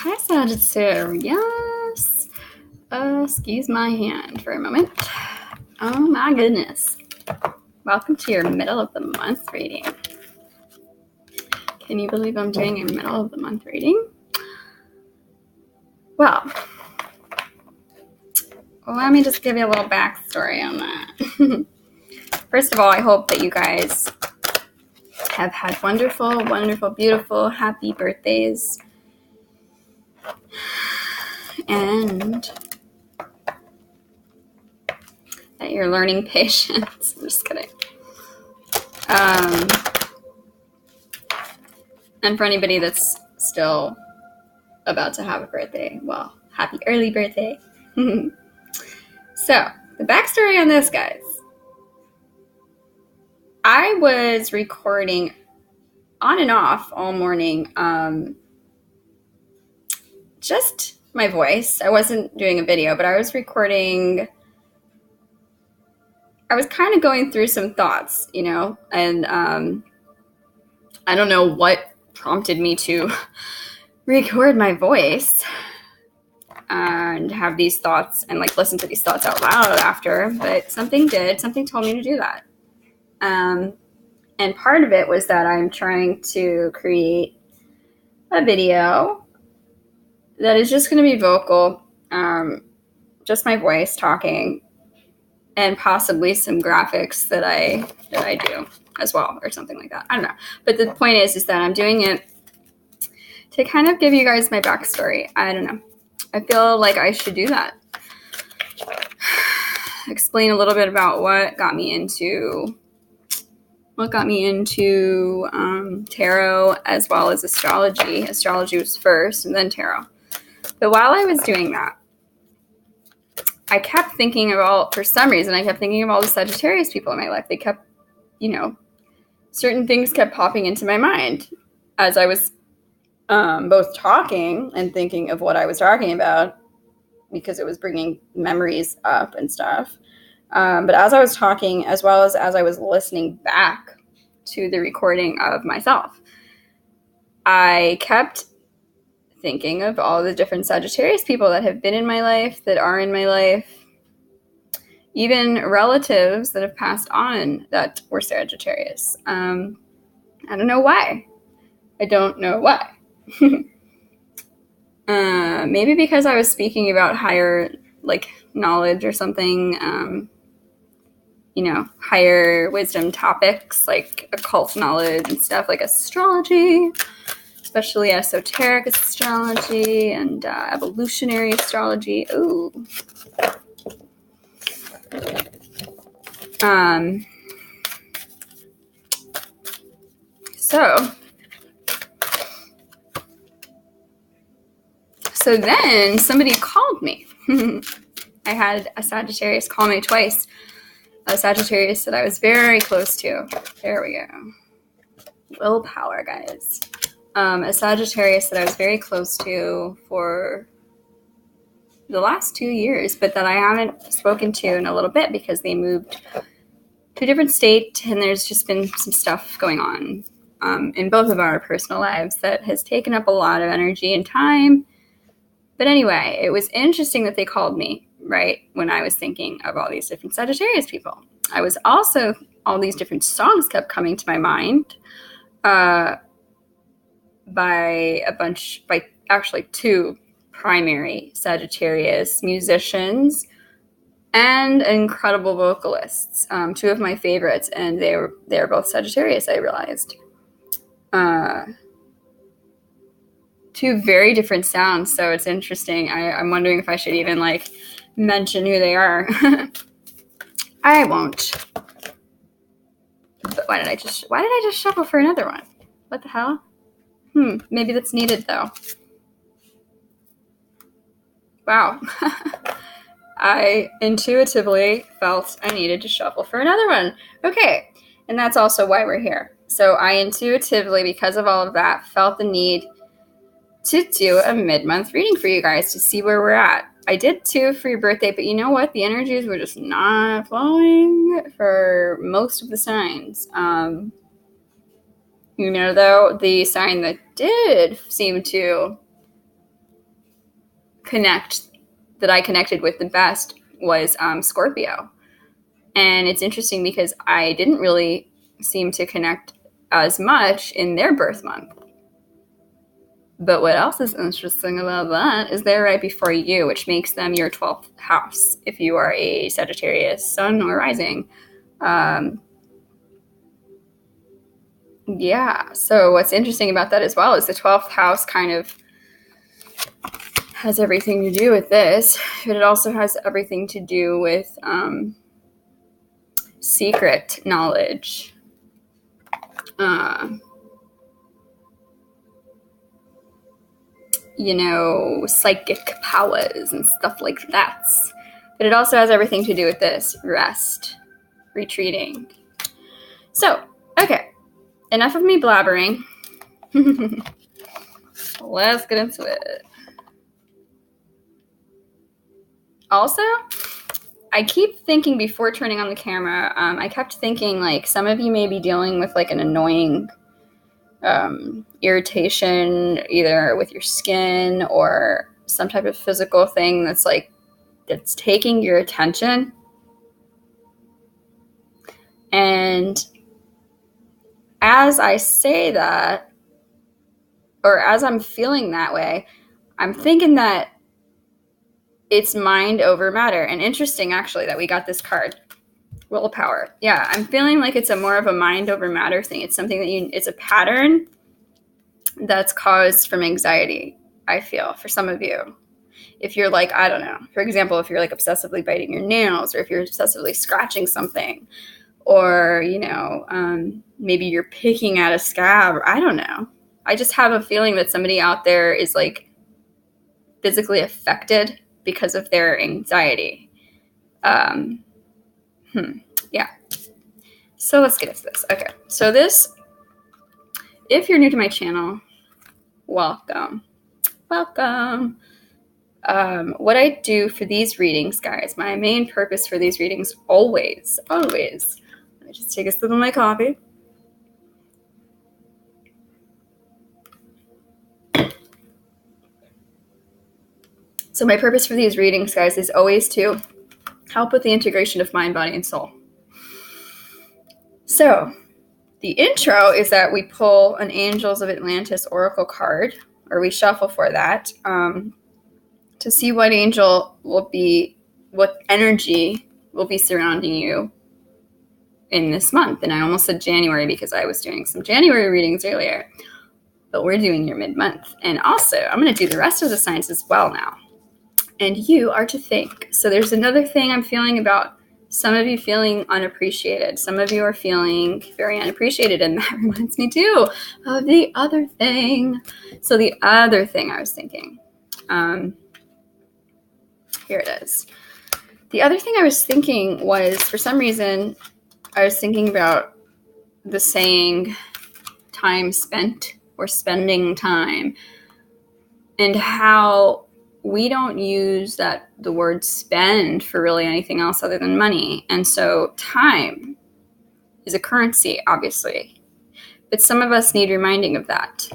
Hi, Sagittarius. Excuse my hand for a moment. Oh my goodness. Welcome to your middle of the month reading. Can you believe I'm doing a middle of the month reading? Well, let me just give you a little backstory on that. First of all, I hope that you guys have had wonderful, wonderful, beautiful, happy birthdays. And that you're learning patience. I'm just kidding. And for anybody that's still about to have a birthday, well, happy early birthday. So, the backstory on this, guys. I was recording on and off all morning, just my voice. I wasn't doing a video, but I was recording. I was kind of going through some thoughts, and I don't know what prompted me to record my voice and have these thoughts and listen to these thoughts out loud after, but something told me to do that. And part of it was that I'm trying to create a video that is just going to be vocal, just my voice talking, and possibly some graphics that I do as well, or something like that. I don't know. But the point is that I'm doing it to kind of give you guys my backstory. I don't know. I feel like I should do that. Explain a little bit about what got me into tarot as well as astrology. Astrology was first and then tarot. But while I was doing that, I kept thinking for some reason, I kept thinking of all the Sagittarius people in my life. They kept, certain things kept popping into my mind as I was both talking and thinking of what I was talking about, because it was bringing memories up and stuff. But as I was talking, as well as I was listening back to the recording of myself, I kept thinking of all the different Sagittarius people that have been in my life, that are in my life, even relatives that have passed on that were Sagittarius. I don't know why. Maybe because I was speaking about higher knowledge or something, higher wisdom topics like occult knowledge and stuff, like astrology, especially esoteric astrology and evolutionary astrology. Ooh. So then somebody called me. I had a Sagittarius call me twice. A Sagittarius that I was very close to. There we go. Willpower, guys. A Sagittarius that I was very close to for the last 2 years, but that I haven't spoken to in a little bit because they moved to a different state, and there's just been some stuff going on in both of our personal lives that has taken up a lot of energy and time. But anyway, it was interesting that they called me right when I was thinking of all these different Sagittarius people. I was also, all these different songs kept coming to my mind by actually 2 primary Sagittarius musicians and incredible vocalists, 2 of my favorites, and they're both Sagittarius, I realized. 2 very different sounds, so it's interesting. I'm wondering if I should even mention who they are. I won't. But why did I just shuffle for another one? What the hell? Maybe that's needed though. Wow. I intuitively felt I needed to shuffle for another one. Okay. And that's also why we're here. So I intuitively, because of all of that, felt the need to do a mid-month reading for you guys to see where we're at. I did 2 for your birthday, but you know what? The energies were just not flowing for most of the signs. Though, the sign that did seem to I connected with the best was Scorpio. And it's interesting because I didn't really seem to connect as much in their birth month. But what else is interesting about that is they're right before you, which makes them your 12th house if you are a Sagittarius sun or rising. Yeah, so what's interesting about that as well is the 12th house kind of has everything to do with this, but it also has everything to do with secret knowledge. Psychic powers and stuff like that. But it also has everything to do with this, rest, retreating. So, okay, enough of me blabbering. Let's get into it. Also, I keep thinking before turning on the camera, I kept thinking like some of you may be dealing with like an annoying irritation either with your skin or some type of physical thing that's taking your attention. And as I say that, or as I'm feeling that way, I'm thinking that it's mind over matter. And interesting, actually, that we got this card, willpower. Yeah, I'm feeling like it's more of a mind over matter thing. It's something that it's a pattern that's caused from anxiety, I feel, for some of you. If you're like, I don't know, for example, if you're like obsessively biting your nails, or if you're obsessively scratching something, or, maybe you're picking at a scab, or I don't know. I just have a feeling that somebody out there is like physically affected because of their anxiety. Yeah. So let's get into this. Okay. So if you're new to my channel, welcome. Welcome. What I do for these readings, guys, my main purpose for these readings always, let me just take a sip of my coffee. So my purpose for these readings, guys, is always to help with the integration of mind, body, and soul. So the intro is that we pull an Angels of Atlantis Oracle card, or we shuffle for that, to see what energy will be surrounding you in this month. And I almost said January because I was doing some January readings earlier, but we're doing your mid-month. And also, I'm going to do the rest of the signs as well now. And you are to think. So there's another thing I'm feeling about some of you feeling unappreciated. Some of you are feeling very unappreciated, and that reminds me too of the other thing. So the other thing I was thinking, here it is. The other thing I was thinking was, for some reason, I was thinking about the saying time spent or spending time, and how we don't use the word spend for really anything else other than money. And so time is a currency, obviously, but some of us need reminding of that,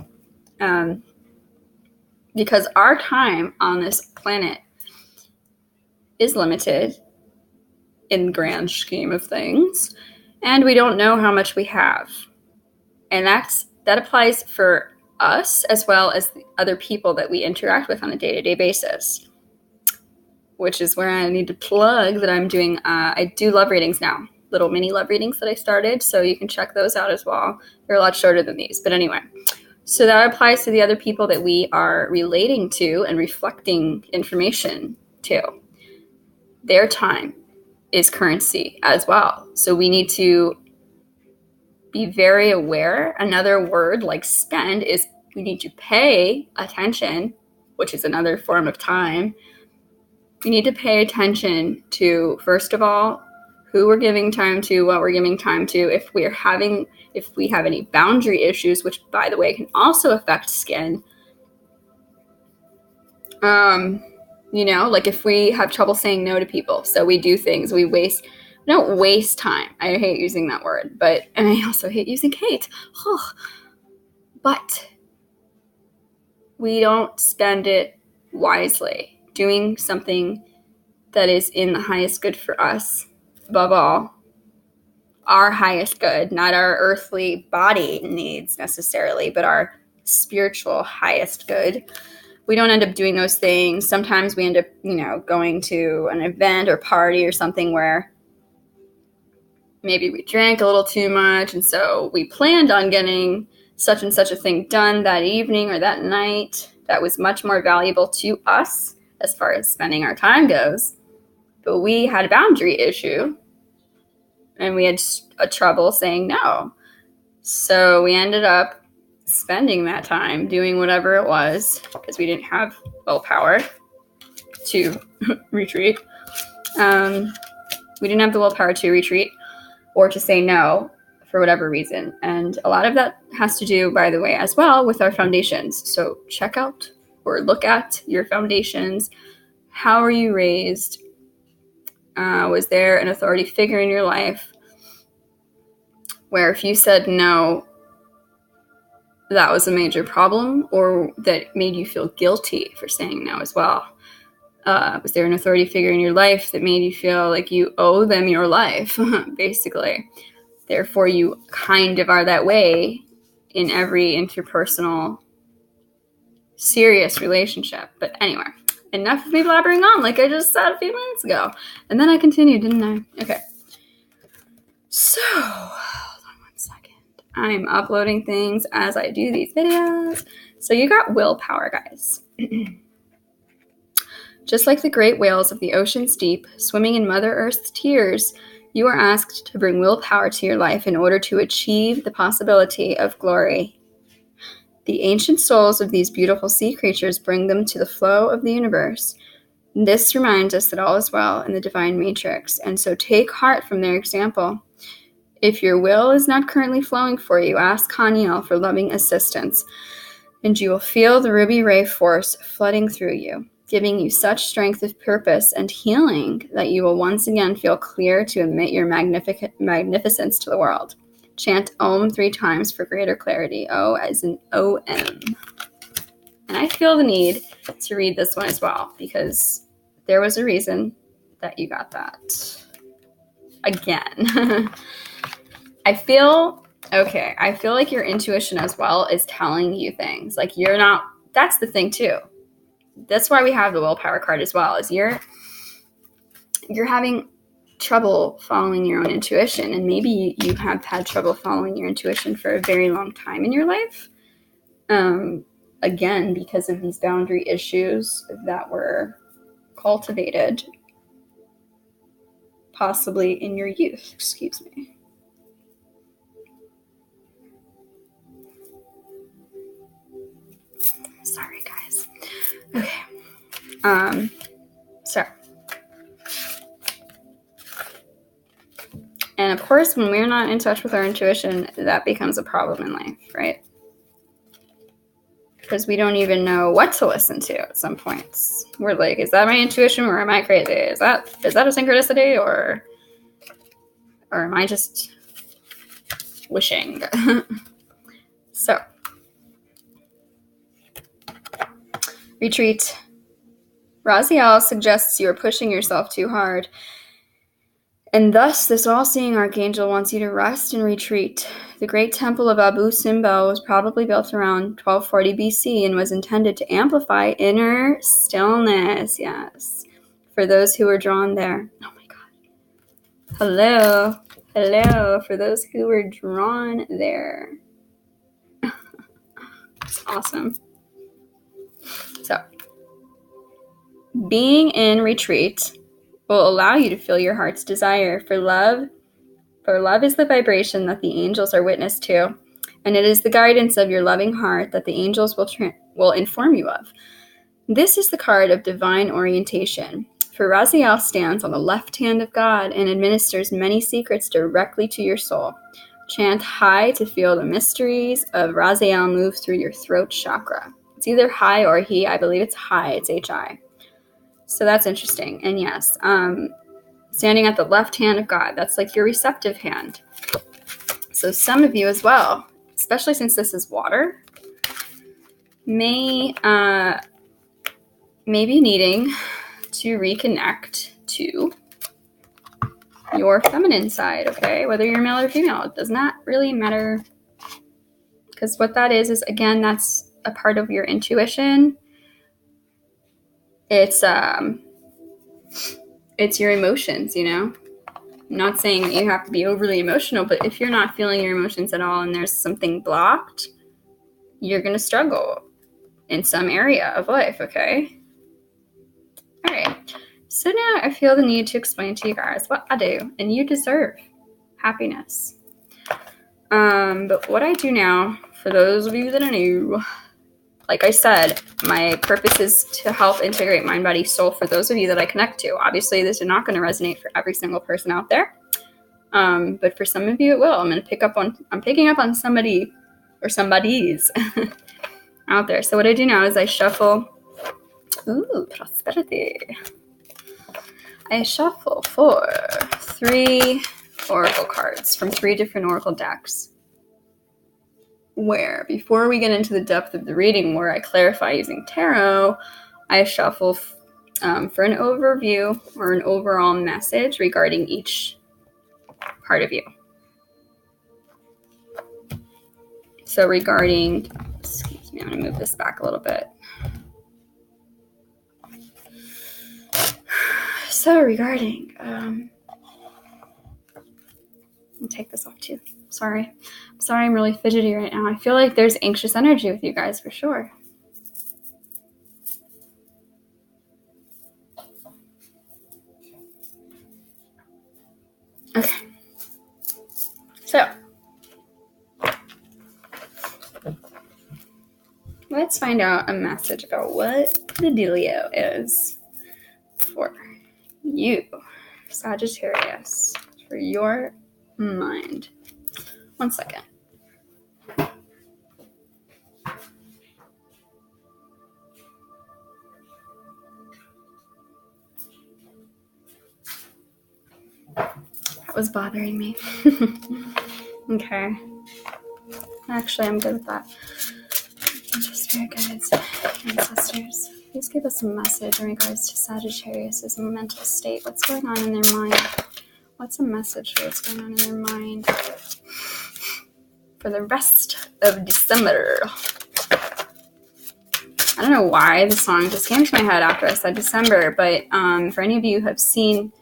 because our time on this planet is limited in the grand scheme of things, and we don't know how much we have. And that applies for us as well as the other people that we interact with on a day-to-day basis, which is where I need to plug that I'm doing, I do love readings now, little mini love readings that I started, so you can check those out as well. They're a lot shorter than these, but anyway. So that applies to the other people that we are relating to and reflecting information to. Their time is currency as well. So we need to be very aware. Another word like spend is we need to pay attention, which is another form of time. We need to pay attention to, first of all, who we're giving time to, what we're giving time to, if we have any boundary issues, which, by the way, can also affect skin. Like if we have trouble saying no to people, so we do things, we don't waste time. I hate using that word, and I also hate using hate. But we don't spend it wisely. doing something that is in the highest good for us, above all, our highest good, not our earthly body needs necessarily, but our spiritual highest good, we don't end up doing those things. Sometimes we end up, going to an event or party or something where maybe we drank a little too much, and so we planned on getting such and such a thing done that evening or that night that was much more valuable to us as far as spending our time goes. But we had a boundary issue, and we had a trouble saying no. So we ended up spending that time doing whatever it was because we didn't have willpower to retreat. We didn't have the willpower to retreat or to say no for whatever reason. And a lot of that has to do, by the way, as well with our foundations. So check out or look at your foundations. How were you raised? Was there an authority figure in your life where if you said no, that was a major problem, or that made you feel guilty for saying no as well? Was there an authority figure in your life that made you feel like you owe them your life, basically? Therefore, you kind of are that way in every interpersonal, serious relationship. But anyway, enough of me blabbering on like I just said a few minutes ago. And then I continued, didn't I? Okay. So, hold on one second. I'm uploading things as I do these videos. So you got willpower, guys. Just like the great whales of the ocean's deep, swimming in Mother Earth's tears, you are asked to bring willpower to your life in order to achieve the possibility of glory. The ancient souls of these beautiful sea creatures bring them to the flow of the universe. This reminds us that all is well in the divine matrix, and so take heart from their example. If your will is not currently flowing for you, ask Haniel for loving assistance, and you will feel the ruby ray force flooding through you, giving you such strength of purpose and healing that you will once again feel clear to admit your magnificence to the world. Chant Om 3 times for greater clarity. O as in O-M. And I feel the need to read this one as well, because there was a reason that you got that. Again. I feel like your intuition as well is telling you things. Like you're not, that's the thing too. That's why we have the willpower card as well, is you're having trouble following your own intuition, and maybe you have had trouble following your intuition for a very long time in your life. Again, because of these boundary issues that were cultivated possibly in your youth. Excuse me. Sorry, guys. Okay. So. And of course, when we're not in touch with our intuition, that becomes a problem in life, right? Because we don't even know what to listen to at some points. We're like, is that my intuition or am I crazy? Is that a synchronicity or am I just wishing? So, retreat. Raziel suggests you are pushing yourself too hard. And thus, this all-seeing archangel wants you to rest and retreat. The great temple of Abu Simbel was probably built around 1240 BC and was intended to amplify inner stillness, yes, for those who were drawn there. Oh my God. Hello, for those who were drawn there. It's awesome. So, being in retreat will allow you to feel your heart's desire for love. For love is the vibration that the angels are witness to, and it is the guidance of your loving heart that the angels will inform you of. This is the card of divine orientation, for Raziel stands on the left hand of God and administers many secrets directly to your soul. Chant Hi to feel the mysteries of Raziel move through your throat chakra. It's either Hi or He. I believe it's Hi. It's H-I. So that's interesting. And yes, standing at the left hand of God, that's like your receptive hand. So some of you as well, especially since this is water, may maybe needing to reconnect to your feminine side, okay? Whether you're male or female, it does not really matter. Because what that is again, that's a part of your intuition. It's your emotions, you know? I'm not saying you have to be overly emotional, but if you're not feeling your emotions at all and there's something blocked, you're going to struggle in some area of life, okay? All right. So now I feel the need to explain to you guys what I do, and you deserve happiness. But what I do now, for those of you that are new, like I said, my purpose is to help integrate mind, body, soul for those of you that I connect to. Obviously, this is not going to resonate for every single person out there. But for some of you, it will. I'm picking up on somebody or somebody's out there. So what I do now is I shuffle. Ooh, prosperity. I shuffle for 3 oracle cards from 3 different oracle decks. Where, before we get into the depth of the reading, where I clarify using tarot, I shuffle for an overview or an overall message regarding each part of you. So regarding, excuse me, I'm going to move this back a little bit. So regarding, I'll take this off too. Sorry, I'm really fidgety right now. I feel like there's anxious energy with you guys for sure. Okay. So, let's find out a message about what the dealio is for you, Sagittarius, for your mind. 1 second. That was bothering me. Okay. Actually, I'm good with that. Spirit guides, ancestors, please give us a message in regards to Sagittarius' mental state. What's going on in their mind? What's a message for what's going on in their mind for the rest of December? I don't know why the song just came to my head after I said December, but for any of you who have seen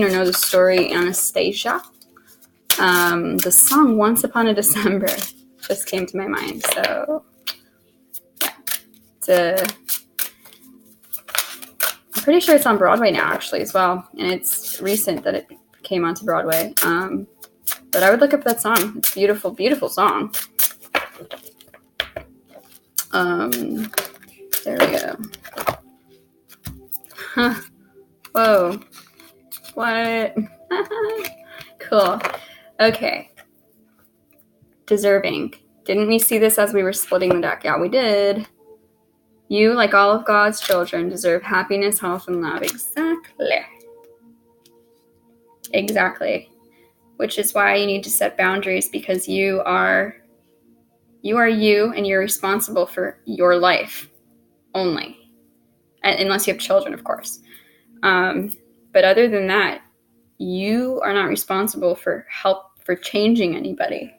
or know the story Anastasia, the song Once Upon a December just came to my mind. So yeah, I'm pretty sure it's on Broadway now, actually, as well, and it's recent that it came onto Broadway. But I would look up that song. It's a beautiful, beautiful song. There we go. Huh. Whoa. What? Cool. Okay. Deserving. Didn't we see this as we were splitting the deck? Yeah, we did. You, like all of God's children, deserve happiness, health, and love. Exactly. Which is why you need to set boundaries, because you are you, and you're responsible for your life only. Unless you have children, of course. But other than that, you are not responsible for changing anybody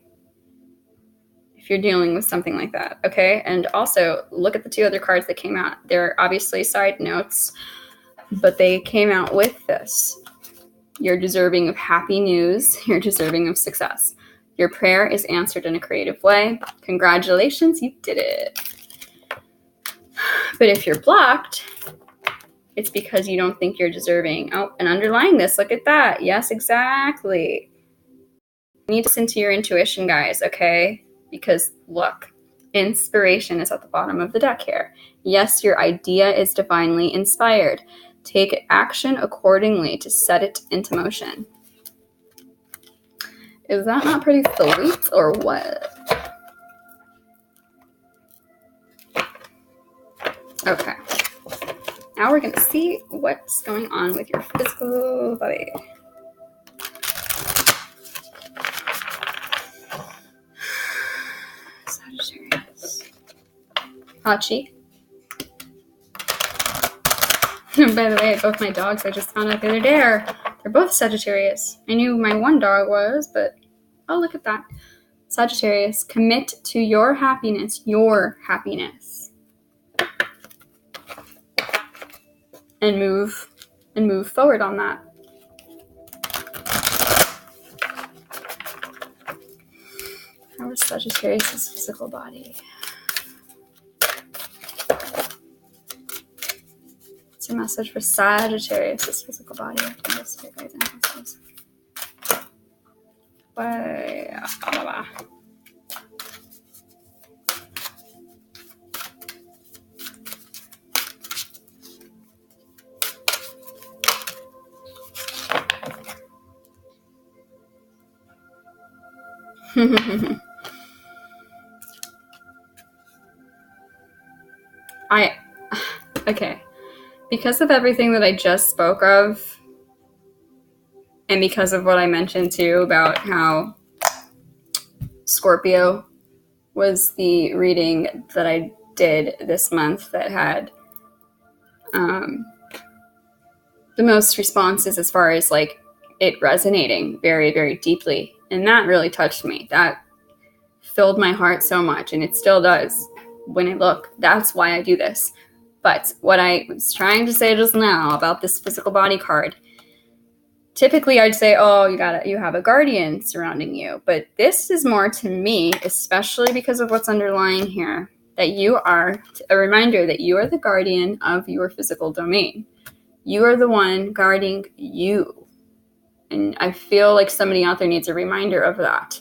if you're dealing with something like that, okay? And also, look at the 2 other cards that came out. They're obviously side notes, but they came out with this. You're deserving of happy news. You're deserving of success. Your prayer is answered in a creative way. Congratulations, you did it. But if you're blocked, it's because you don't think you're deserving. Oh, and underlying this, look at that. Yes, exactly. You need to listen to your intuition, guys, okay? Because look, inspiration is at the bottom of the deck here. Yes, your idea is divinely inspired. Take action accordingly to set it into motion. Is that not pretty sweet or what? Okay. Now we're going to see what's going on with your physical body. Sagittarius. Hachi. By the way, both my dogs, I just found out the other day, they're both Sagittarius. I knew my one dog was, but oh, look at that. Sagittarius, commit to your happiness, and move forward on that. How is Sagittarius' physical body? It's a message for Sagittarius' physical body. I can just take examples. Okay. Because of everything that I just spoke of, and because of what I mentioned too about how Scorpio was the reading that I did this month that had the most responses as far as like it resonating very, very deeply. And that really touched me. That filled my heart so much, and it still does when I look. That's why I do this. But what I was trying to say just now about this physical body card, typically I'd say, oh, you have a guardian surrounding you. But this is more to me, especially because of what's underlying here, that you are a reminder that you are the guardian of your physical domain. You are the one guarding you. And I feel like somebody out there needs a reminder of that.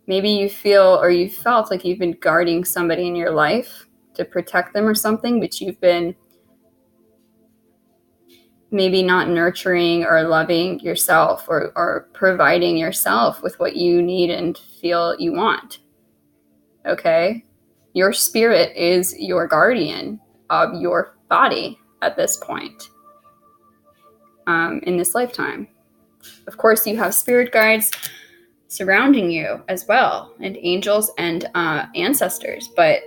Maybe you feel or you felt like you've been guarding somebody in your life to protect them or something, but you've been maybe not nurturing or loving yourself or providing yourself with what you need and feel you want. Okay? Your spirit is your guardian of your body at this point in this lifetime. Of course, you have spirit guides surrounding you as well, and angels and ancestors, but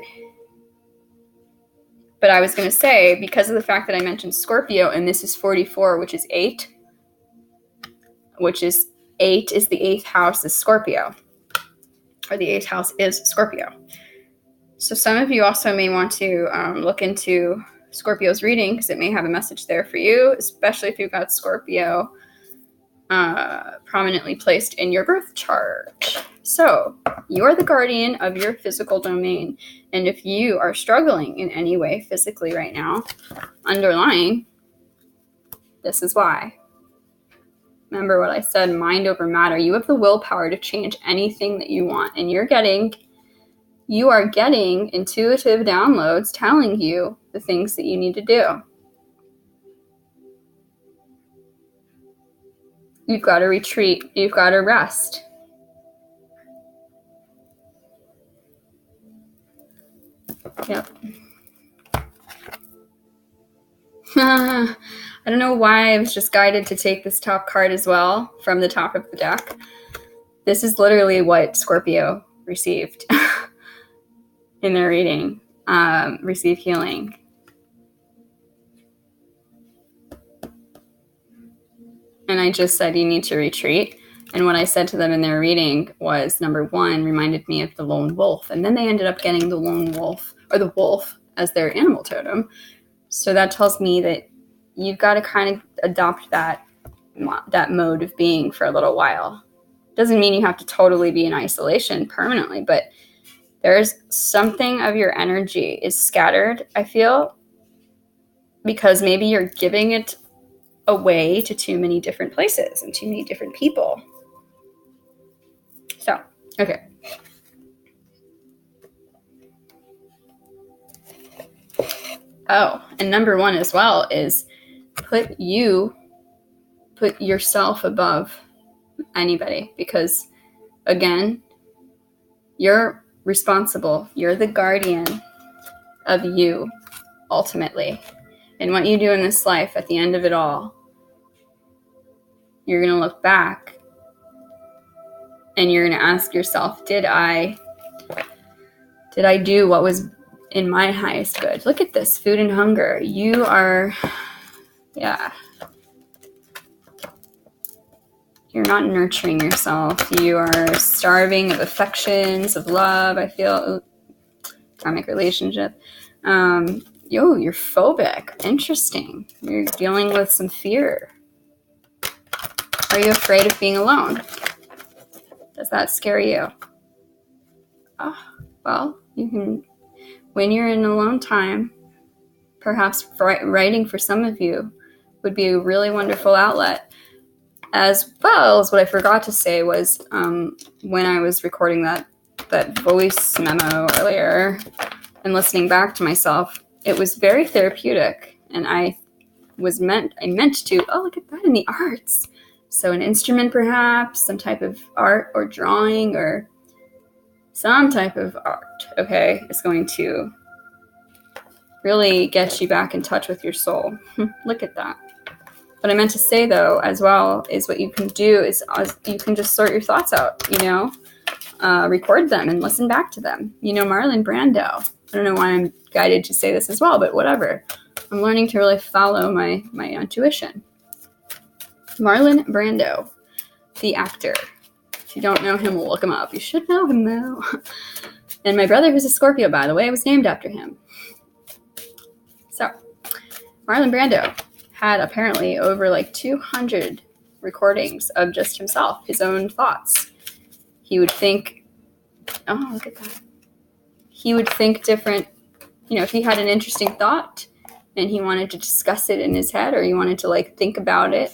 I was going to say, because of the fact that I mentioned Scorpio, and this is 44, which is 8, which is 8 is the 8th house is Scorpio, or the 8th house is Scorpio. So some of you also may want to look into Scorpio's reading, because it may have a message there for you, especially if you've got Scorpio prominently placed in your birth chart. So you're the guardian of your physical domain. And if you are struggling in any way physically right now, underlying, this is why. Remember what I said, mind over matter. You have the willpower to change anything that you want. And you are getting intuitive downloads telling you the things that you need to do. You've got to retreat. You've got to rest. Yep. I don't know why I was just guided to take this top card as well from the top of the deck. This is literally what Scorpio received in their reading. Receive healing. And I just said you need to retreat. And what I said to them in their reading was, number 1, reminded me of the lone wolf. And then they ended up getting the lone wolf, or the wolf, as their animal totem. So that tells me that you've got to kind of adopt that mode of being for a little while. Doesn't mean you have to totally be in isolation permanently, but there's something of your energy is scattered, I feel, because maybe you're giving it away to too many different places and too many different people. So, okay. Oh, and number 1 as well is put yourself above anybody, because again, you're responsible. You're the guardian of you ultimately. And what you do in this life at the end of it all, you're going to look back and you're going to ask yourself, did I do what was in my highest good? Look at this, food and hunger. You are Yeah. You're not nurturing yourself. You are starving of affections, of love, I feel. Karmic relationship. You're phobic. Interesting. You're dealing with some fear. Are you afraid of being alone? Does that scare you? Oh, well, you can, when you're in alone time, perhaps writing for some of you would be a really wonderful outlet. As well as what I forgot to say was when I was recording that voice memo earlier and listening back to myself, it was very therapeutic, and I meant to, look at that in the arts. So an instrument, perhaps, some type of art or drawing or some type of art, okay, is going to really get you back in touch with your soul. Look at that. What I meant to say, though, as well, is what you can do is you can just sort your thoughts out, record them and listen back to them. Marlon Brando. I don't know why I'm guided to say this as well, but whatever. I'm learning to really follow my intuition. Marlon Brando, the actor. If you don't know him, we'll look him up. You should know him, though. And my brother, who's a Scorpio, by the way, was named after him. So, Marlon Brando had apparently over 200 recordings of just himself, his own thoughts. He would think, oh, look at that. He would think different, if he had an interesting thought and he wanted to discuss it in his head, or he wanted to think about it,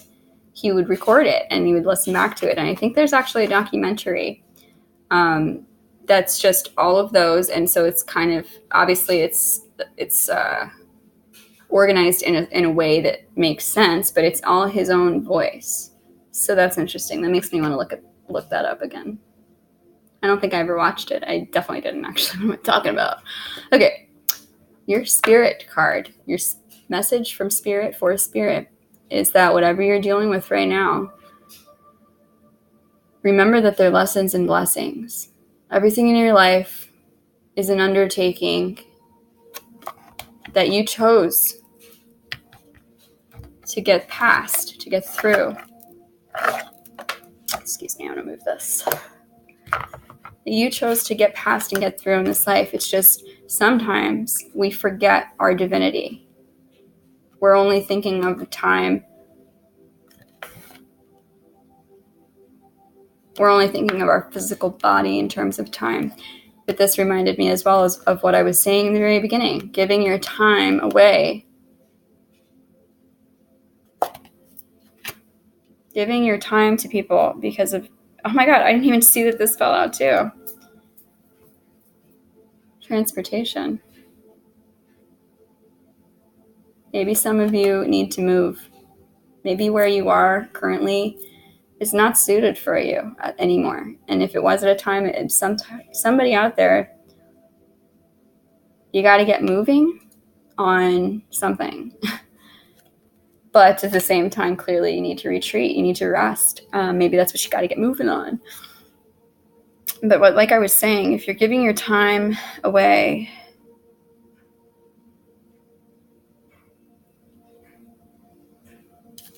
he would record it and he would listen back to it. And I think there's actually a documentary that's just all of those. And so it's kind of, obviously it's organized in a way that makes sense, but it's all his own voice. So that's interesting. That makes me want to look that up again. I don't think I ever watched it. I definitely didn't actually know what I'm talking about. Okay. Your spirit card, your message from spirit for spirit is that whatever you're dealing with right now, remember that they're lessons and blessings. Everything in your life is an undertaking that you chose to get past, to get through. Excuse me, I'm going to move this. You chose to get past and get through in this life. It's just sometimes we forget our divinity. We're only thinking of the time. We're only thinking of our physical body in terms of time. But this reminded me as well as of what I was saying in the very beginning, giving your time away. Giving your time to people because of, oh my God, I didn't even see that this fell out too. Transportation. Maybe some of you need to move. Maybe where you are currently is not suited for you anymore. And if it was at a time, it's somebody out there, you got to get moving on something. But at the same time, clearly you need to retreat. You need to rest. Maybe that's what you got to get moving on. But like I was saying, if you're giving your time away,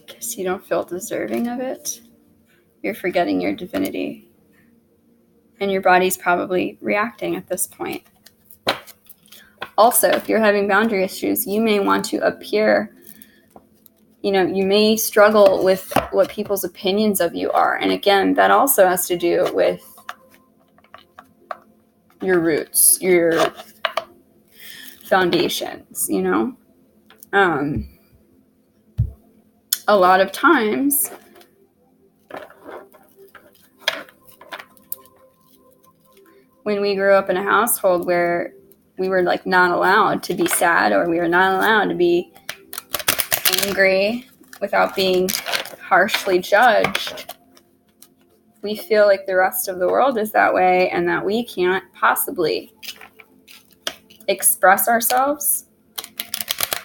because you don't feel deserving of it, you're forgetting your divinity. And your body's probably reacting at this point. Also, if you're having boundary issues, you may want to appear, you may struggle with what people's opinions of you are. And again, that also has to do with your roots, your foundations, a lot of times when we grew up in a household where we were not allowed to be sad, or we were not allowed to be angry without being harshly judged, we feel like the rest of the world is that way and that we can't possibly express ourselves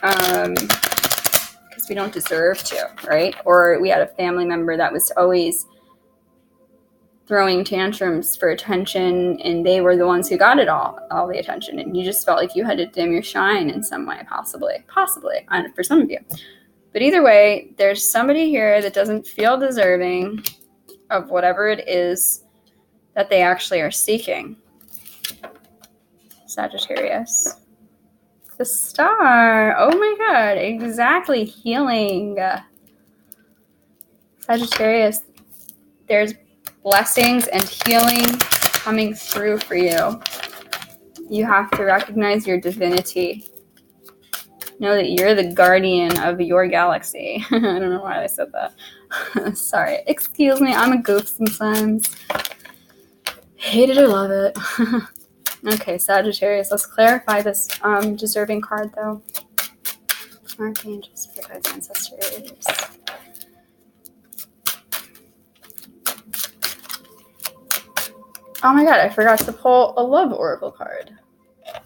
because we don't deserve to, right? Or we had a family member that was always throwing tantrums for attention, and they were the ones who got it all the attention, and you just felt like you had to dim your shine in some way, possibly, for some of you. But either way, there's somebody here that doesn't feel deserving of whatever it is that they actually are seeking. Sagittarius. The Star. Oh my God. Exactly. Healing. Sagittarius, there's blessings and healing coming through for you. You have to recognize your divinity. Know that you're the guardian of your galaxy. I don't know why I said that. Sorry. Excuse me. I'm a goof sometimes. Hate it or love it. Okay, Sagittarius. Let's clarify this deserving card, though. Archangels, guides, ancestors. Oh my God, I forgot to pull a love oracle card.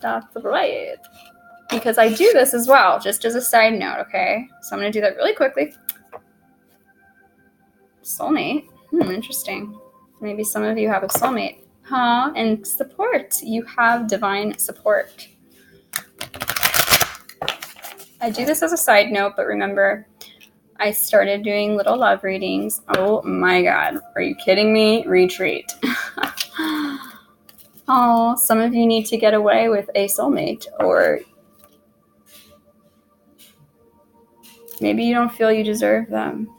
That's right. Because I do this as well, just as a side note, okay? So I'm going to do that really quickly. Soulmate. Interesting. Maybe some of you have a soulmate. Huh? And support. You have divine support. I do this as a side note, but remember, I started doing little love readings. Oh my God. Are you kidding me? Retreat. Oh, some of you need to get away with a soulmate, or maybe you don't feel you deserve them.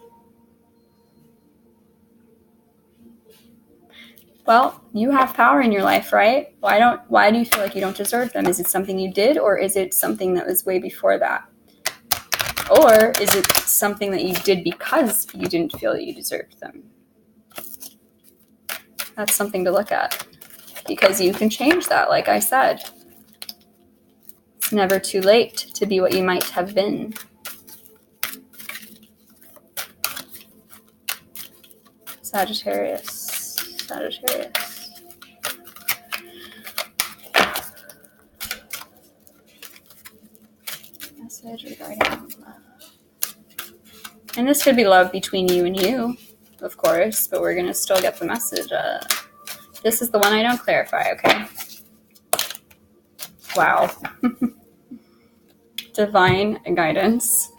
Well, you have power in your life, right? Why do you feel like you don't deserve them? Is it something you did, or is it something that was way before that? Or is it something that you did because you didn't feel that you deserved them? That's something to look at, because you can change that, like I said. It's never too late to be what you might have been. Sagittarius. Message regarding love. And this could be love between you and you, of course, but we're going to still get the message. This is the one I don't clarify, okay? Wow. Divine guidance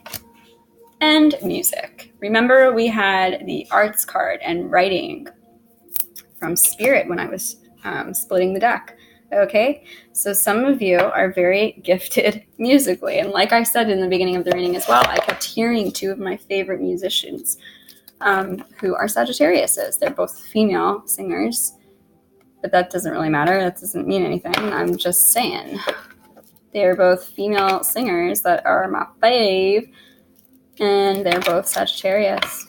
and music. Remember, we had the arts card and writing from Spirit when I was splitting the deck. Okay, so some of you are very gifted musically, and like I said in the beginning of the reading as well, I kept hearing two of my favorite musicians who are Sagittariuses. They're both female singers, but that doesn't really matter. That doesn't mean anything. I'm just saying. They're both female singers that are my fave, and they're both Sagittarius.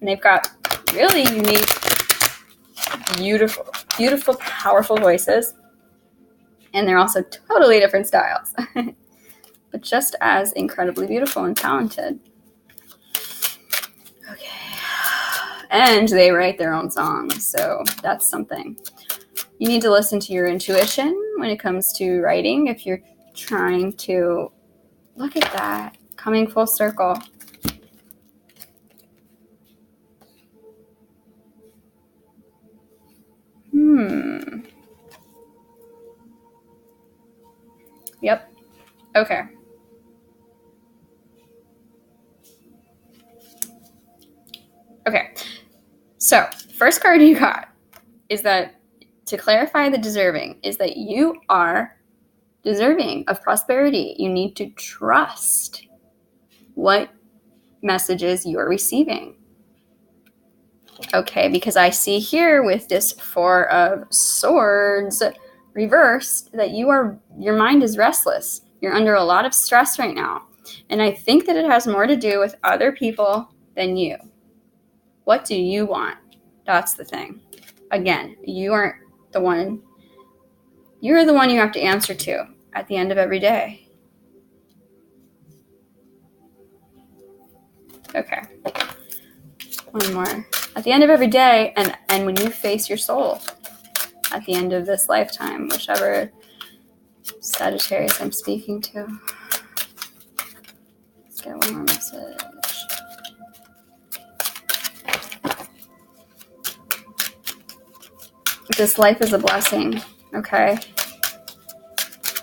And they've got really unique, beautiful, powerful voices. And they're also totally different styles, but just as incredibly beautiful and talented. Okay. And they write their own songs, so that's something. You need to listen to your intuition when it comes to writing if you're trying to look at that coming full circle. Yep. Okay. Okay. So, first card you got is that, to clarify the deserving, is that you are deserving of prosperity. You need to trust what messages you are receiving. Okay, because I see here with this Four of Swords reversed that your mind is restless. You're under a lot of stress right now. And I think that it has more to do with other people than you. What do you want? That's the thing. Again, you aren't the one. You're the one you have to answer to at the end of every day. Okay. One more. At the end of every day, and when you face your soul at the end of this lifetime, whichever Sagittarius I'm speaking to. Let's get one more message. This life is a blessing, okay?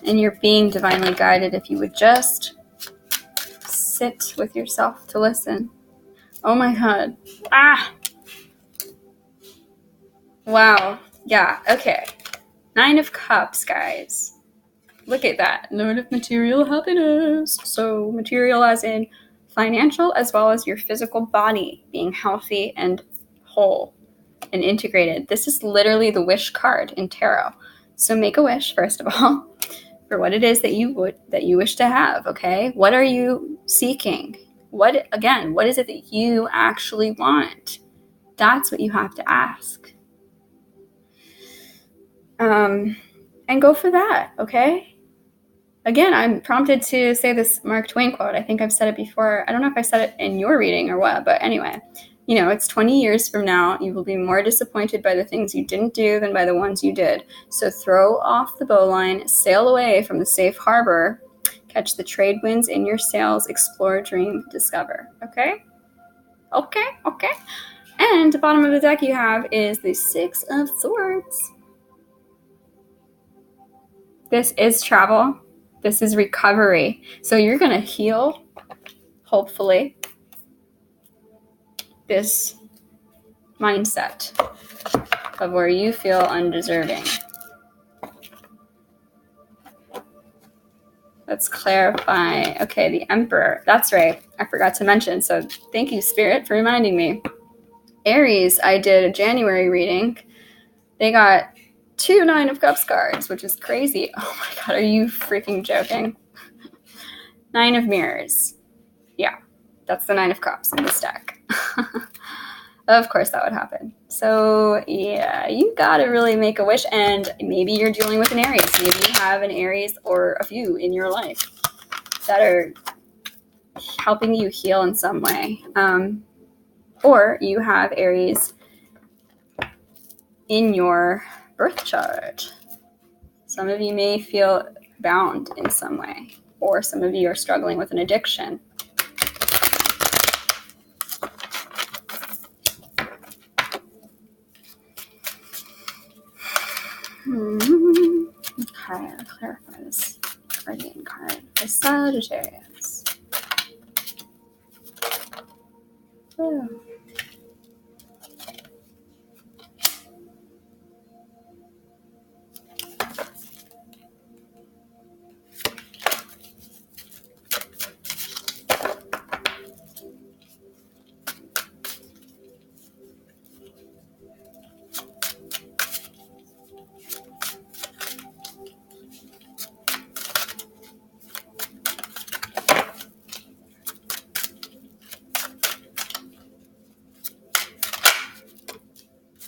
And you're being divinely guided if you would just sit with yourself to listen. Oh my God. Wow. Yeah. Okay. 9 of Cups, guys. Look at that. Lord of material happiness. So material as in financial as well as your physical body being healthy and whole and integrated. This is literally the wish card in tarot. So make a wish, first of all, for what it is that you wish to have, okay? What are you seeking? What is it that you actually want? That's what you have to ask. And go for that, okay? Again, I'm prompted to say this Mark Twain quote. I think I've said it before. I don't know if I said it in your reading or what, but anyway, it's 20 years from now. You will be more disappointed by the things you didn't do than by the ones you did. So throw off the bowline, sail away from the safe harbor, catch the trade winds in your sails, explore, dream, discover. Okay? Okay. And the bottom of the deck you have is the 6 of Swords. This is travel. This is recovery. So you're going to heal, hopefully, this mindset of where you feel undeserving. Let's clarify. Okay, the Emperor. That's right. I forgot to mention. So thank you, Spirit, for reminding me. Aries, I did a January reading. They got 2 9 of Cups cards, which is crazy. Oh my God, are you freaking joking? 9 of Mirrors. Yeah, that's the 9 of Cups in this deck. Of course that would happen. So yeah, you gotta really make a wish, and maybe you're dealing with an Aries. Maybe you have an Aries or a few in your life that are helping you heal in some way. Or you have Aries in your birth chart. Some of you may feel bound in some way, or some of you are struggling with an addiction. Okay, I'll clarify this Guardian card for Sagittarius. Oh.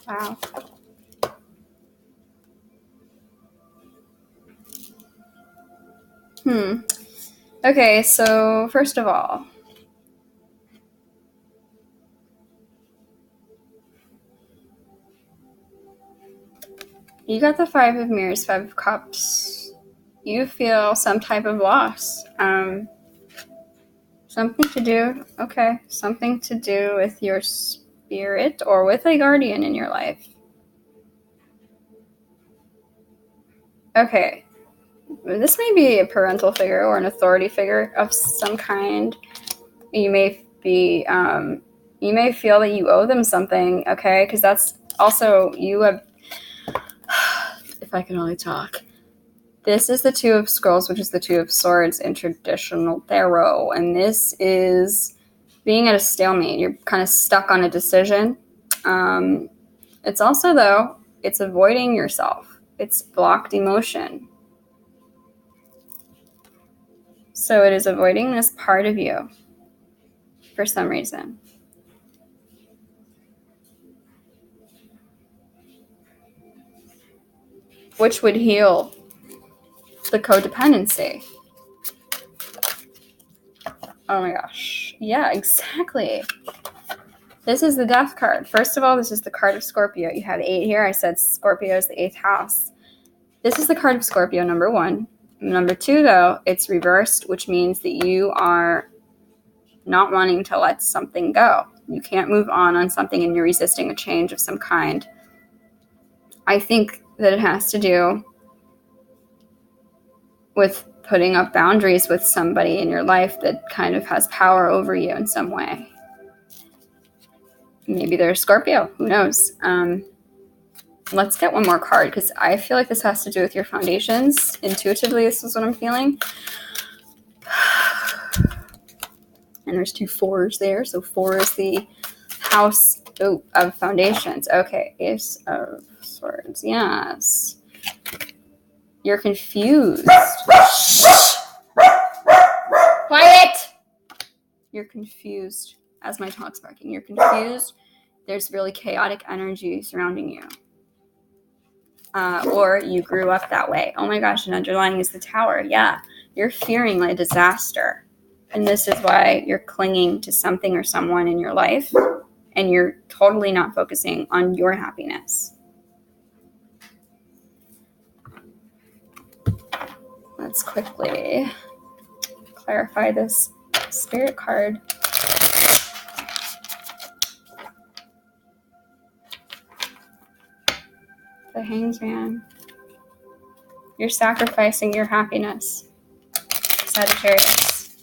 Wow. Okay, so first of all, you got the 5 of Mirrors, 5 of Cups. You feel some type of loss. Something to do with your spirit or with a guardian in your life. Okay, this may be a parental figure or an authority figure of some kind. You may be, you may feel that you owe them something, okay? Because that's also, you have, if I can only talk. This is the 2 of Scrolls, which is the 2 of Swords in traditional tarot. And this is being at a stalemate. You're kind of stuck on a decision. It's also, though, it's avoiding yourself. It's blocked emotion. So it is avoiding this part of you for some reason. Which would heal the codependency. Oh my gosh. Yeah, exactly. This is the Death card. First of all, this is the card of Scorpio. You have 8 here. I said Scorpio is the 8th house. This is the card of Scorpio, number 1. Number 2, though, it's reversed, which means that you are not wanting to let something go. You can't move on something and you're resisting a change of some kind. I think that it has to do with putting up boundaries with somebody in your life that kind of has power over you in some way. Maybe they're a Scorpio. Who knows? Let's get one more card because I feel like this has to do with your foundations. Intuitively, this is what I'm feeling. And there's 2 4s there. So 4 is the house of foundations. Okay. Ace of Swords. Yes. You're confused. Quiet! You're confused. As my dog's barking. You're confused. There's really chaotic energy surrounding you. Or you grew up that way. Oh my gosh, and underlying is the Tower. Yeah. You're fearing a disaster. And this is why you're clinging to something or someone in your life, and you're totally not focusing on your happiness. Let's quickly clarify this spirit card. The Hanged Man. You're sacrificing your happiness, Sagittarius,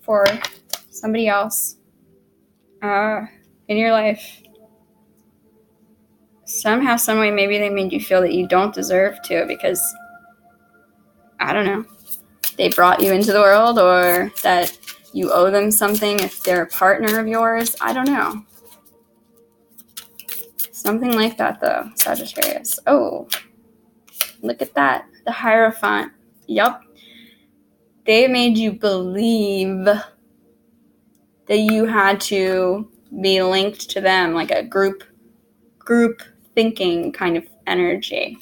for somebody else in your life. Somehow, some way, maybe they made you feel that you don't deserve to because, I don't know, they brought you into the world, or that you owe them something if they're a partner of yours. I don't know. Something like that, though, Sagittarius. Oh, look at that. The Hierophant. Yup. They made you believe that you had to be linked to them, like a group thinking kind of energy.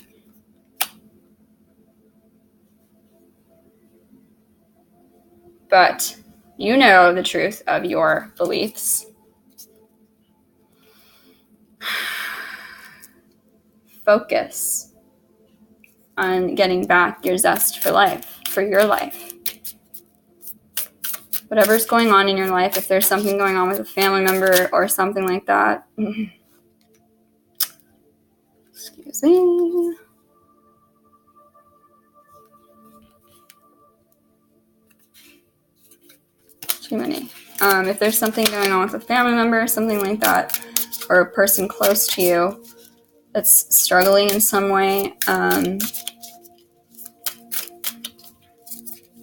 But you know the truth of your beliefs. Focus on getting back your zest for life, for your life. Whatever's going on in your life, if there's something going on with a family member or something like that. Excuse me. Too many. If there's something going on with a family member or something like that, or a person close to you that's struggling in some way,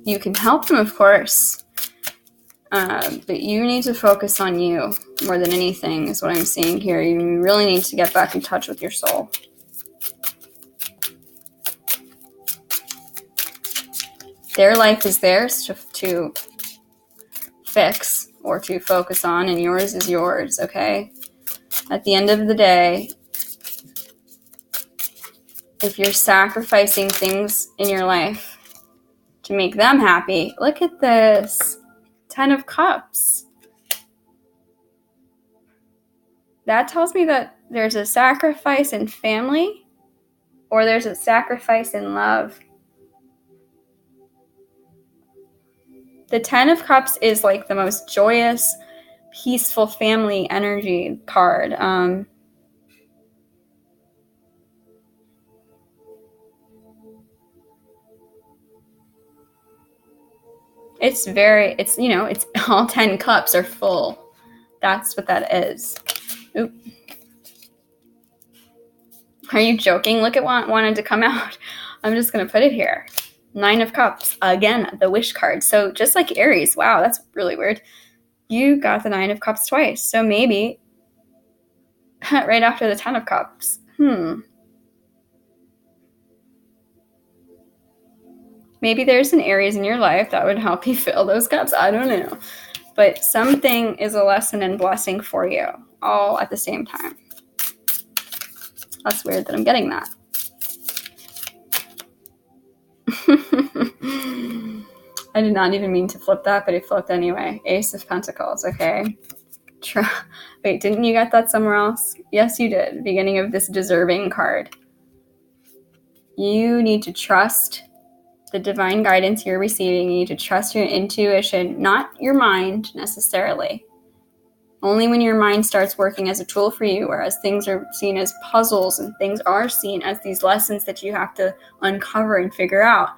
you can help them, of course. But you need to focus on you more than anything is what I'm seeing here. You really need to get back in touch with your soul. Their life is theirs to fix or to focus on, and yours is yours, okay? At the end of the day, if you're sacrificing things in your life to make them happy, look at this. 10 of Cups. That tells me that there's a sacrifice in family, or there's a sacrifice in love. The 10 of Cups is like the most joyous, peaceful family energy card. It's all 10 cups are full. That's what that is. Oop. Are you joking? Look at what wanted to come out. I'm just going to put it here. 9 of Cups. Again, the wish card. So just like Aries. Wow, that's really weird. You got the 9 of Cups twice. So maybe right after the 10 of Cups. Maybe there's an Aries in your life that would help you fill those cups. I don't know. But something is a lesson and blessing for you all at the same time. That's weird that I'm getting that. I did not even mean to flip that, but it flipped anyway. Ace of Pentacles, okay. Wait, didn't you get that somewhere else? Yes, you did. Beginning of this deserving card. You need to trust the divine guidance you're receiving. You need to trust your intuition, not your mind necessarily. Only when your mind starts working as a tool for you, whereas things are seen as puzzles and things are seen as these lessons that you have to uncover and figure out.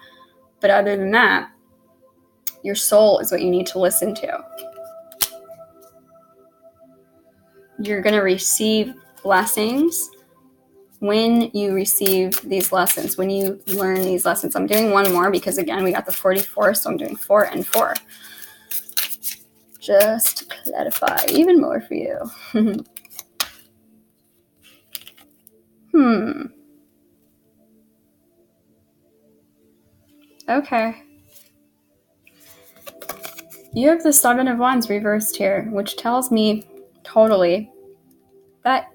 But other than that, your soul is what you need to listen to. You're going to receive blessings when you receive these lessons, when you learn these lessons. I'm doing one more because, again, we got the 44, so I'm doing 4 and 4. Just to clarify even more for you. Okay. You have the 7 of Wands reversed here, which tells me totally that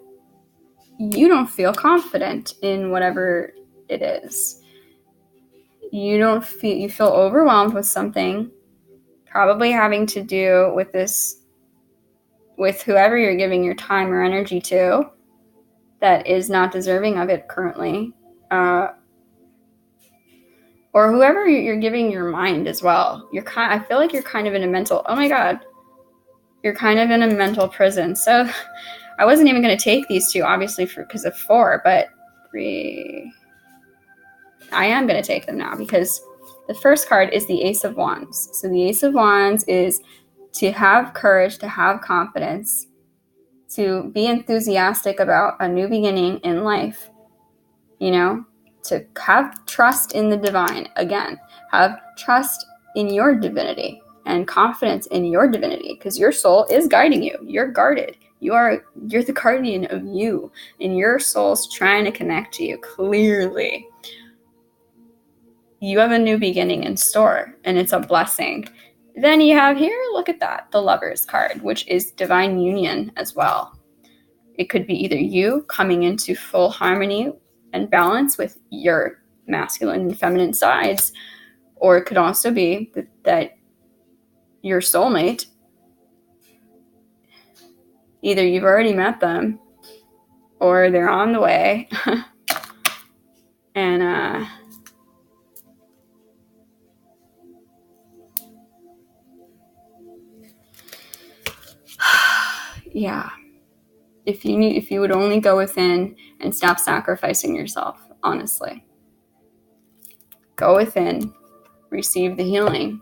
you don't feel confident in whatever it is. You feel overwhelmed with something, probably having to do with this, with whoever you're giving your time or energy to that is not deserving of it currently. Or whoever you're giving your mind as well. I feel like you're kind of in a mental, oh my God, you're kind of in a mental prison. So I wasn't even going to take these two, obviously, because of 4, but 3, I am going to take them now because the first card is the Ace of Wands. So the Ace of Wands is to have courage, to have confidence, to be enthusiastic about a new beginning in life, to have trust in the divine. Again, have trust in your divinity and confidence in your divinity, because your soul is guiding you. You're guarded. You're the guardian of you, and your soul's trying to connect to you. Clearly, you have a new beginning in store, and it's a blessing. Then you have here, look at that, the Lovers card, which is divine union as well. It could be either you coming into full harmony and balance with your masculine and feminine sides, or it could also be that your soulmate, either you've already met them or they're on the way. And yeah, if you would only go within and stop sacrificing yourself, honestly, go within, receive the healing,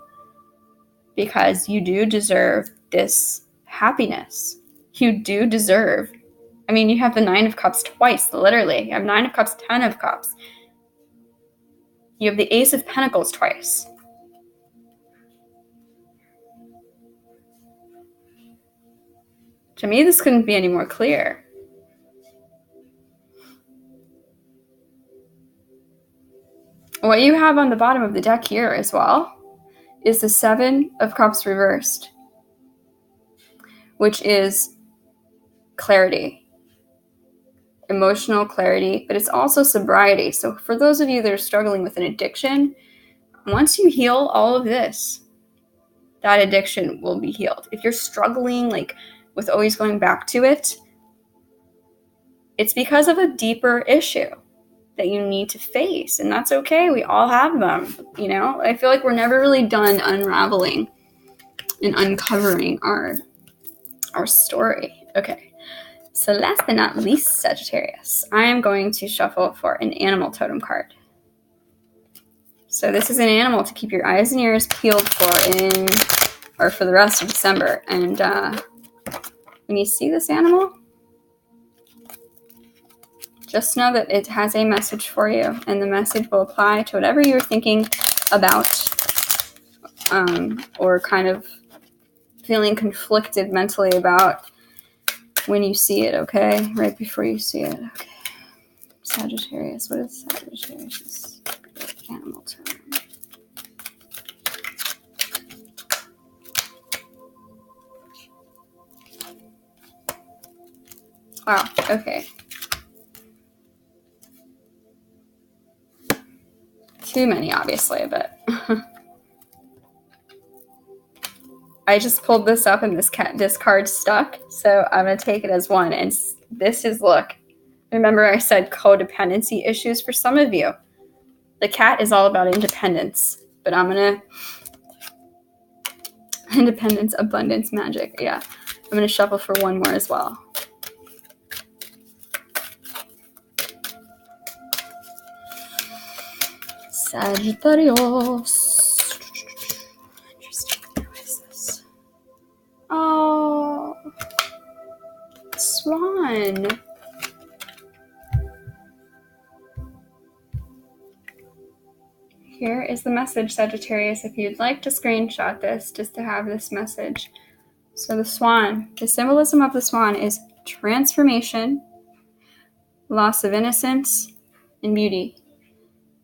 because you do deserve this happiness. You do deserve. I mean, you have the 9 of Cups twice, literally. You have 9 of Cups, 10 of Cups. You have the Ace of Pentacles twice. To me, this couldn't be any more clear. What you have on the bottom of the deck here as well is the 7 of Cups reversed, which is clarity, emotional clarity, but it's also sobriety. So for those of you that are struggling with an addiction, once you heal all of this, that addiction will be healed. If you're struggling with always going back to it, it's because of a deeper issue that you need to face, and that's okay. We all have them, I feel like we're never really done unraveling and uncovering our story. Okay, so last but not least, Sagittarius, I am going to shuffle for an animal totem card. So this is an animal to keep your eyes and ears peeled for the rest of December. And when you see this animal, just know that it has a message for you, and the message will apply to whatever you're thinking about, or kind of feeling conflicted mentally about when you see it, okay? Right before you see it, okay. Sagittarius, what is Sagittarius' animal term? Wow, okay. Too many, obviously, but I just pulled this up and this card stuck, so I'm going to take it as one. And this is, look, remember I said codependency issues for some of you. The cat is all about independence, but I'm going to, independence, abundance, magic, yeah. I'm going to shuffle for one more as well. Sagittarius. Interesting. Who is this? Oh, Swan. Here is the message, Sagittarius, if you'd like to screenshot this, just to have this message. So the swan, the symbolism of the swan is transformation, loss of innocence, and beauty.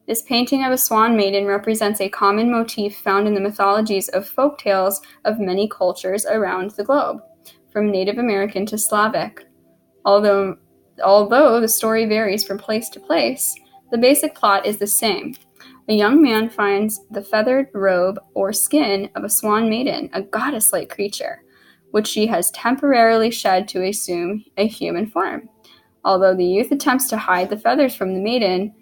This painting of a swan maiden represents a common motif found in the mythologies of folk tales of many cultures around the globe, from Native American to Slavic. Although the story varies from place to place, the basic plot is the same. A young man finds the feathered robe or skin of a swan maiden, a goddess-like creature, which she has temporarily shed to assume a human form. Although the youth attempts to hide the feathers from the maiden,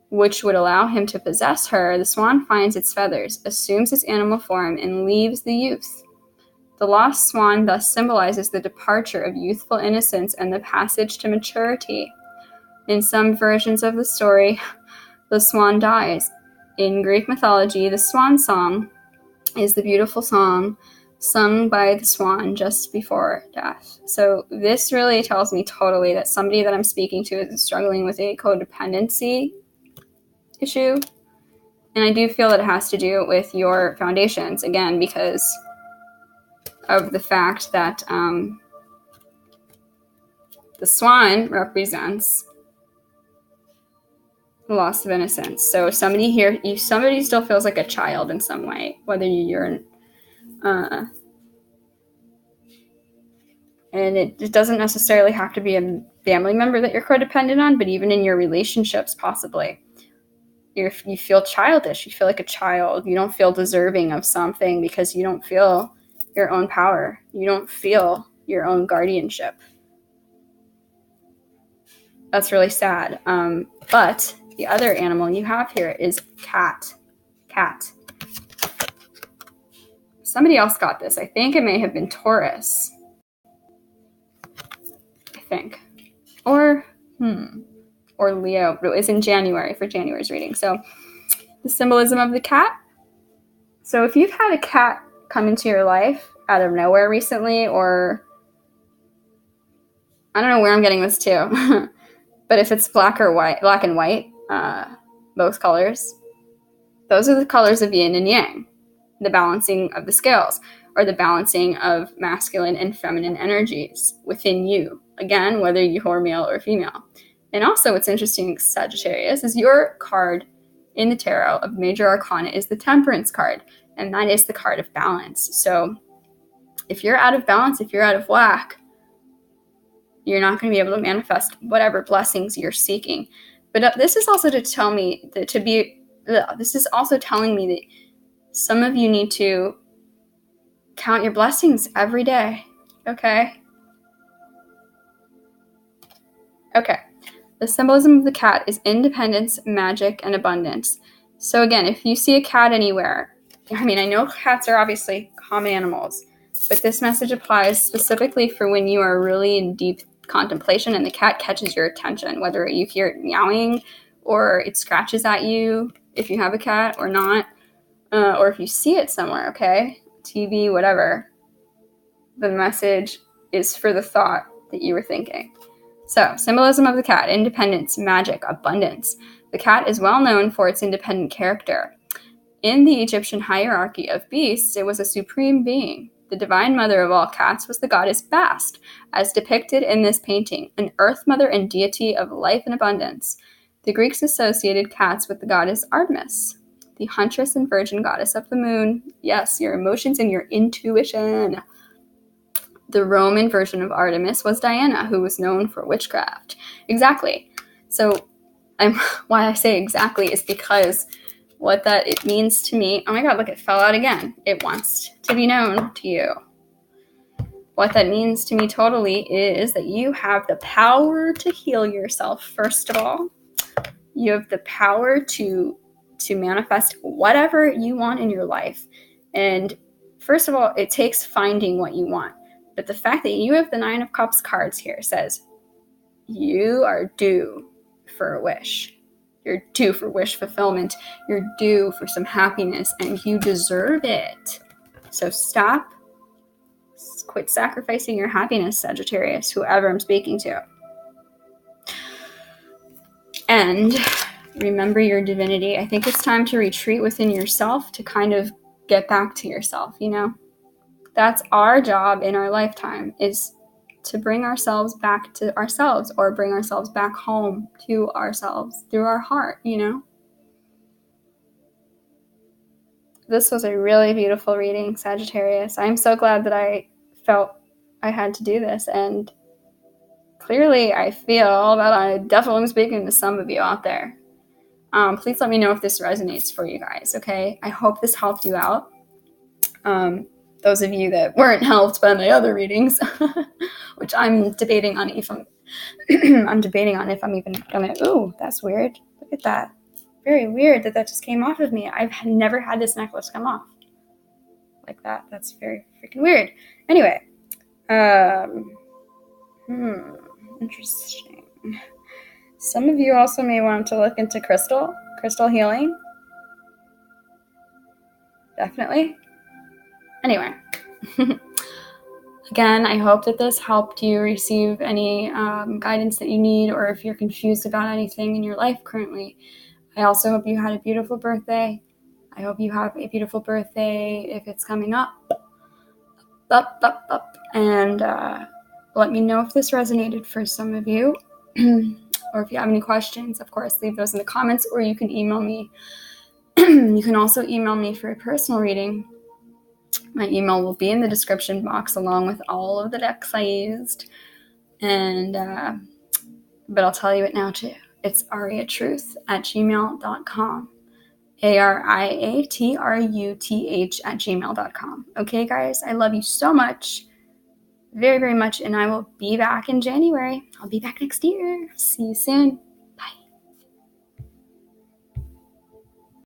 which would allow him to possess her, the swan finds its feathers, assumes its animal form, and leaves the youth. The lost swan thus symbolizes the departure of youthful innocence and the passage to maturity. In some versions of the story, the swan dies. In Greek mythology, the swan song is the beautiful song sung by the swan just before death. So this really tells me totally that somebody that I'm speaking to is struggling with a codependency issue. And I do feel that it has to do with your foundations, again, because of the fact that the swan represents loss of innocence. So somebody still feels like a child in some way, whether you're and it doesn't necessarily have to be a family member that you're codependent on, but even in your relationships, possibly. You feel childish. You feel like a child. You don't feel deserving of something because you don't feel your own power. You don't feel your own guardianship. That's really sad. But the other animal you have here is cat. Cat. Somebody else got this. I think it may have been Taurus. I think. Or Leo. But it was in January for January's reading. So the symbolism of the cat. So if you've had a cat come into your life out of nowhere recently, or I don't know where I'm getting this to, but if it's black and white, both colors, those are the colors of yin and yang, the balancing of the scales, or the balancing of masculine and feminine energies within you. Again, whether you are male or female. And also what's interesting, Sagittarius, is your card in the tarot of major arcana is the Temperance card, and that is the card of balance. So if you're out of balance, if you're out of whack, you're not going to be able to manifest whatever blessings you're seeking. But this is also to tell me that this is also telling me that some of you need to count your blessings every day. Okay. The symbolism of the cat is independence, magic, and abundance. So again, if you see a cat anywhere, I mean, I know cats are obviously common animals, but this message applies specifically for when you are really in deep contemplation and the cat catches your attention, whether you hear it meowing or it scratches at you if you have a cat or not, or if you see it somewhere, okay? TV, whatever. The message is for the thought that you were thinking. So, symbolism of the cat, independence, magic, abundance. The cat is well known for its independent character. In the Egyptian hierarchy of beasts, it was a supreme being. The divine mother of all cats was the goddess Bast, as depicted in this painting, an earth mother and deity of life and abundance. The Greeks associated cats with the goddess Artemis, the huntress and virgin goddess of the moon. Yes, your emotions and your intuition. The Roman version of Artemis was Diana, who was known for witchcraft. Exactly. So why I say exactly is because what it means to me, oh my god, look, it fell out again. It wants to be known to you. What that means to me totally is that you have the power to heal yourself, first of all. You have the power to manifest whatever you want in your life. And first of all, it takes finding what you want. But the fact that you have the Nine of Cups cards here says you are due for a wish. You're due for wish fulfillment. You're due for some happiness, and you deserve it. So quit sacrificing your happiness, Sagittarius, whoever I'm speaking to. And remember your divinity. I think it's time to retreat within yourself to kind of get back to yourself, you know? That's our job in our lifetime, is to bring ourselves back to ourselves, or bring ourselves back home to ourselves through our heart, you know? This was a really beautiful reading, Sagittarius. I'm so glad that I felt I had to do this, and clearly I feel that I definitely am speaking to some of you out there. Please let me know if this resonates for you guys, okay? I hope this helped you out. Those of you that weren't helped by my other readings, which I'm debating on if I'm even gonna. Ooh, that's weird. Look at that. Very weird that just came off of me. I've never had this necklace come off like that. That's very freaking weird. Anyway, interesting. Some of you also may want to look into crystal healing. Definitely. Anyway, again, I hope that this helped you receive any guidance that you need, or if you're confused about anything in your life currently. I also hope you had a beautiful birthday. I hope you have a beautiful birthday if it's coming up. And let me know if this resonated for some of you. Or if you have any questions, of course, leave those in the comments, or you can email me. You can also email me for a personal reading. My email will be in the description box along with all of the decks I used. And, but I'll tell you it now too. It's ariatruth@gmail.com. ariatruth@gmail.com. Okay, guys, I love you so much. Very, very much. And I will be back in January. I'll be back next year. See you soon.